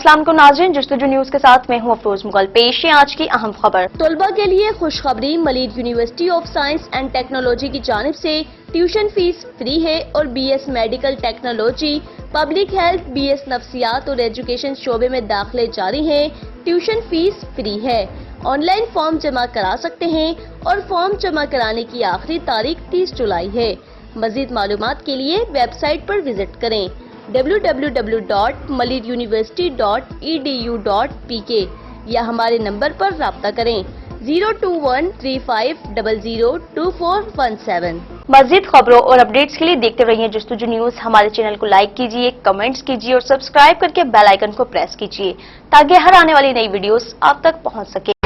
अस्सलाम वालेकुम नाज़रीन, जस्तुजू न्यूज के साथ मैं हूं अफरोज मुगल। पेश है आज की अहम खबर। तलबा के लिए खुशखबरी, Malir university of science and technology की जानिब से ट्यूशन फीस फ्री है और BS medical technology, public health, BS नफ्सियात और एजुकेशन शोबे में दाखिले जारी हैं। ट्यूशन फीस फ्री है। ऑनलाइन फॉर्म जमा करा सकते हैं और फॉर्म जमा कराने की आखिरी तारीख 30 जुलाई है। मजीद मालूमात के लिए वेबसाइट पर विजिट करें www.maliduniversity.edu.pk या हमारे नंबर पर राब्ता करें 02135002417। मजीद खबरों और अपडेट्स के लिए देखते रहिए जस्तुजू न्यूज। हमारे चैनल को लाइक कीजिए, कमेंट्स कीजिए और सब्सक्राइब करके बेल आइकन को प्रेस कीजिए ताकि हर आने वाली नई वीडियोस आप तक पहुंच सके।